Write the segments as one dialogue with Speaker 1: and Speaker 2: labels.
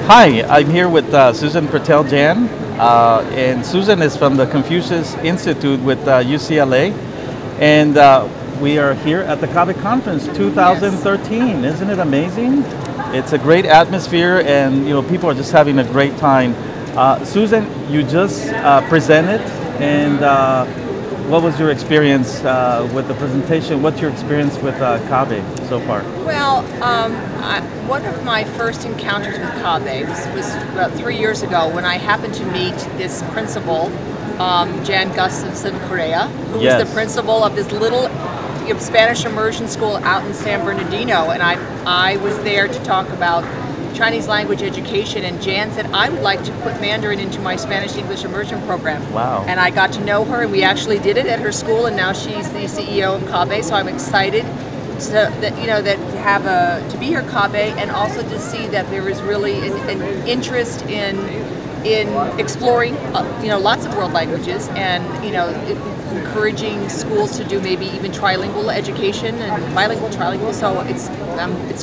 Speaker 1: Hi, I'm here with Susan Patel Jan, and Susan is from the Confucius Institute with UCLA, and we are here at the CABE Conference 2013. Isn't it amazing? It's a great atmosphere, and people are just having a great time. Susan, you just presented, and what was your experience with the presentation? What's your experience with CABE so far?
Speaker 2: Well, one of my first encounters with CABE was about 3 years ago when I happened to meet this principal, Jan Gustafson Correa, who was the principal of this little Spanish immersion school out in San Bernardino, and I was there to talk about Chinese language education, and Jan said, I would like to put Mandarin into my Spanish-English immersion program.
Speaker 1: Wow.
Speaker 2: And I got to know her, and we actually did it at her school, and now she's the CEO of CABE, so I'm excited to be here at CABE, and also to see that there is really an interest in exploring lots of world languages, and encouraging schools to do maybe even trilingual education and bilingual, trilingual. So it's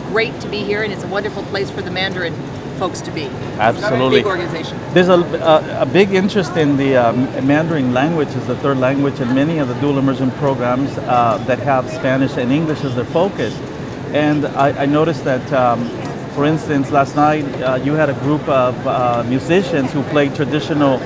Speaker 2: great to be here, and it's a wonderful place for the Mandarin folks to be.
Speaker 1: Absolutely.
Speaker 2: Big organization.
Speaker 1: There's a big interest in the Mandarin language as the third language in many of the dual immersion programs that have Spanish and English as their focus. And I noticed that, for instance, last night you had a group of musicians who played traditional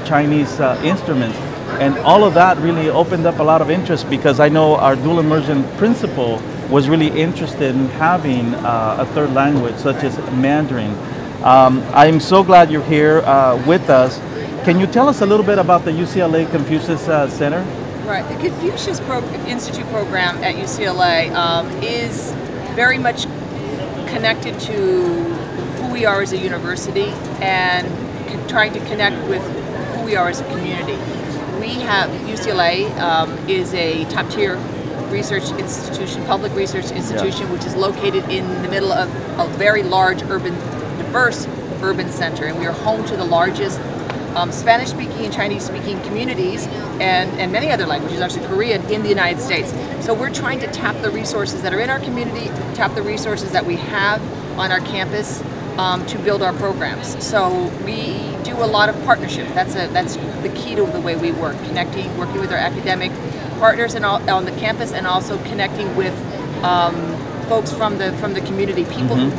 Speaker 1: Chinese instruments. And all of that really opened up a lot of interest, because I know our dual immersion principal was really interested in having a third language such as Mandarin. I'm so glad you're here with us. Can you tell us a little bit about the UCLA Confucius Center?
Speaker 2: Right, the Confucius Institute program at UCLA is very much connected to who we are as a university, and trying to connect with who we are as a community. UCLA is a top-tier research institution, public research institution, which is located in the middle of a very large diverse urban center, and we are home to the largest Spanish-speaking and Chinese-speaking communities, and many other languages, actually Korean, in the United States. So we're trying to tap the resources that are in our community, tap the resources that we have on our campus to build our programs. So we do a lot of partnership. That's the key to the way we work, working with our academic partners on the campus, and also connecting with folks from the community, people who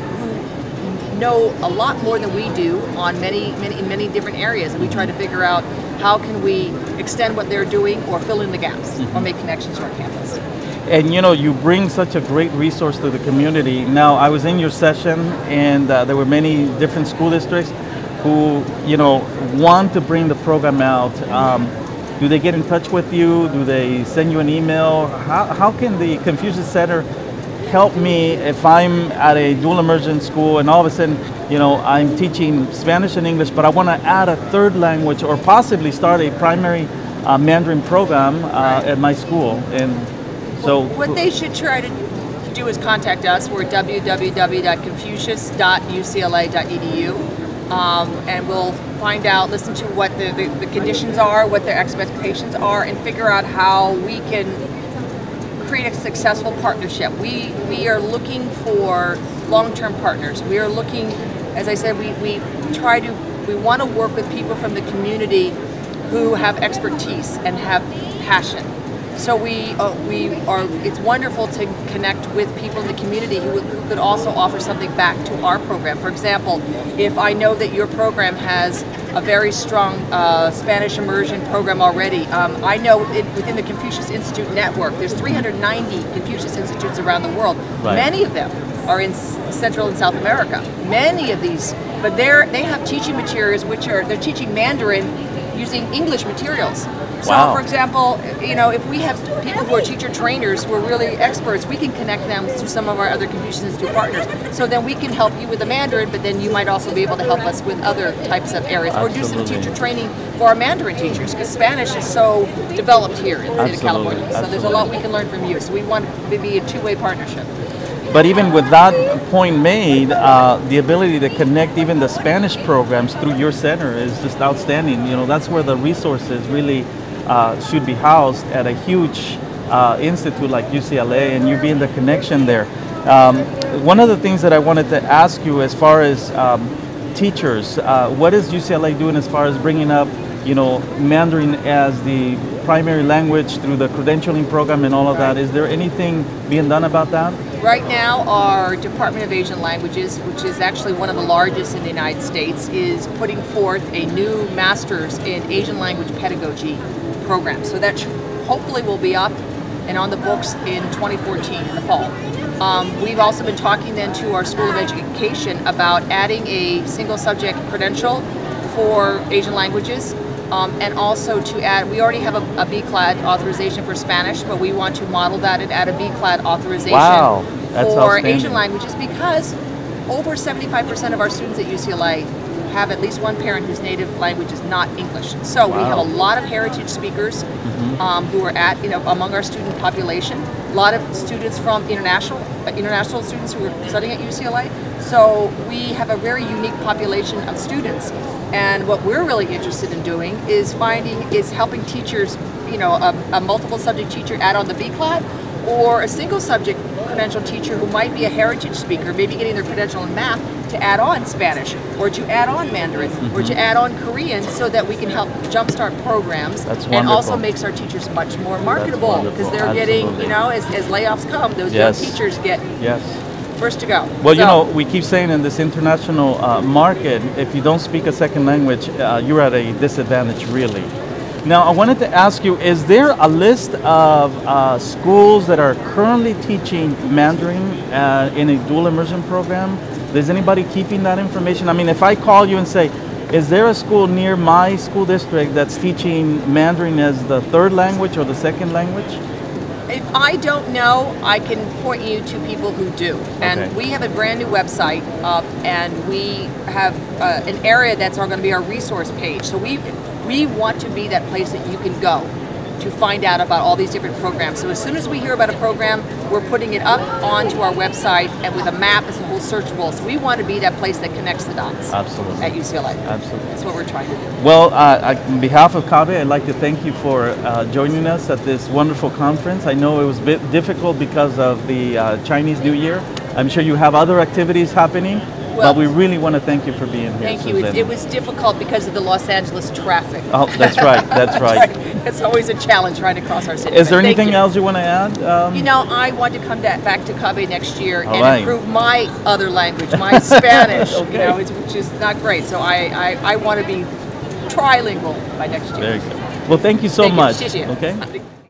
Speaker 2: know a lot more than we do on in many different areas, and we try to figure out how can we extend what they're doing or fill in the gaps or make connections to our campus.
Speaker 1: And you bring such a great resource to the community. Now, I was in your session, and there were many different school districts who want to bring the program out. Do they get in touch with you? Do they send you an email? How can the Confucius Center help me if I'm at a dual immersion school and all of a sudden I'm teaching Spanish and English, but I want to add a third language, or possibly start a primary Mandarin program at my school? And so
Speaker 2: what they should try to do is contact us. We're www.confucius.ucla.edu, and we'll find out, listen to what the conditions are, what their expectations are, and figure out how we can create a successful partnership. We are looking for long-term partners. We are looking, as I said, we want to work with people from the community who have expertise and have passion. So it's wonderful to connect with people in the community who could also offer something back to our program. For example, if I know that your program has a very strong Spanish immersion program already, I know within the Confucius Institute network, there's 390 Confucius Institutes around the world.
Speaker 1: Right.
Speaker 2: Many of them are in Central and South America. Many of these, but they have teaching materials they're teaching Mandarin using English materials. So, for example, if we have people who are teacher trainers who are really experts, we can connect them to some of our other Confucius Institute partners. So then we can help you with the Mandarin, but then you might also be able to help us with other types of areas, or do some teacher training for our Mandarin teachers, because Spanish is so developed here in the state of California. So there's a lot we can learn from you. So we want to be a two-way partnership.
Speaker 1: But even with that point made, the ability to connect even the Spanish programs through your center is just outstanding. That's where the resources really should be housed at a huge institute like UCLA, and you being the connection there. One of the things that I wanted to ask you, as far as teachers, what is UCLA doing as far as bringing up, Mandarin as the primary language through the credentialing program and all of that? Is there anything being done about that?
Speaker 2: Right now, our Department of Asian Languages, which is actually one of the largest in the United States, is putting forth a new Master's in Asian Language Pedagogy program. So that hopefully will be up and on the books in 2014 in the fall. We've also been talking then to our School of Education about adding a single subject credential for Asian languages. And also to add, we already have a B-CLAD authorization for Spanish, but we want to model that and add a B-CLAD authorization for Asian languages, because over 75% of our students at UCLA have at least one parent whose native language is not English. So we have a lot of heritage speakers who are among our student population. A lot of students from international students who are studying at UCLA. So we have a very unique population of students. And what we're really interested in doing is helping teachers, a multiple subject teacher add on the B-CLAD, or a single subject credential teacher who might be a heritage speaker, maybe getting their credential in math, to add on Spanish, or to add on Mandarin, or to add on Korean, so that we can help jumpstart programs. And also makes our teachers much more marketable, because they're getting, as layoffs come, those young teachers get first to go.
Speaker 1: Well, we keep saying in this international market, if you don't speak a second language, you're at a disadvantage, really. Now, I wanted to ask you, is there a list of schools that are currently teaching Mandarin in a dual immersion program? Is anybody keeping that information? I mean, if I call you and say, is there a school near my school district that's teaching Mandarin as the third language or the second language?
Speaker 2: If I don't know, I can point you to people who do. And we have a brand new website up, and we have an area that's going to be our resource page. So we want to be that place that you can go to find out about all these different programs. So as soon as we hear about a program, we're putting it up onto our website, and with a map, it's a whole searchable. So we want to be that place that connects the dots.
Speaker 1: Absolutely.
Speaker 2: At UCLA.
Speaker 1: Absolutely.
Speaker 2: That's what we're trying to do.
Speaker 1: Well, on behalf of CABE, I'd like to thank you for joining us at this wonderful conference. I know it was a bit difficult because of the Chinese New Year. I'm sure you have other activities happening. Well, but we really want to thank you for being here.
Speaker 2: Thank you. It was difficult because of the Los Angeles traffic.
Speaker 1: Oh, that's right. That's right.
Speaker 2: It's always a challenge trying to cross our city.
Speaker 1: Is there anything else you want to add?
Speaker 2: I want to come back to CABE next year and improve my other language, my Spanish, which is not great. So I want to be trilingual by next year.
Speaker 1: Very good. Well, thank you so much.
Speaker 2: You.
Speaker 1: Okay.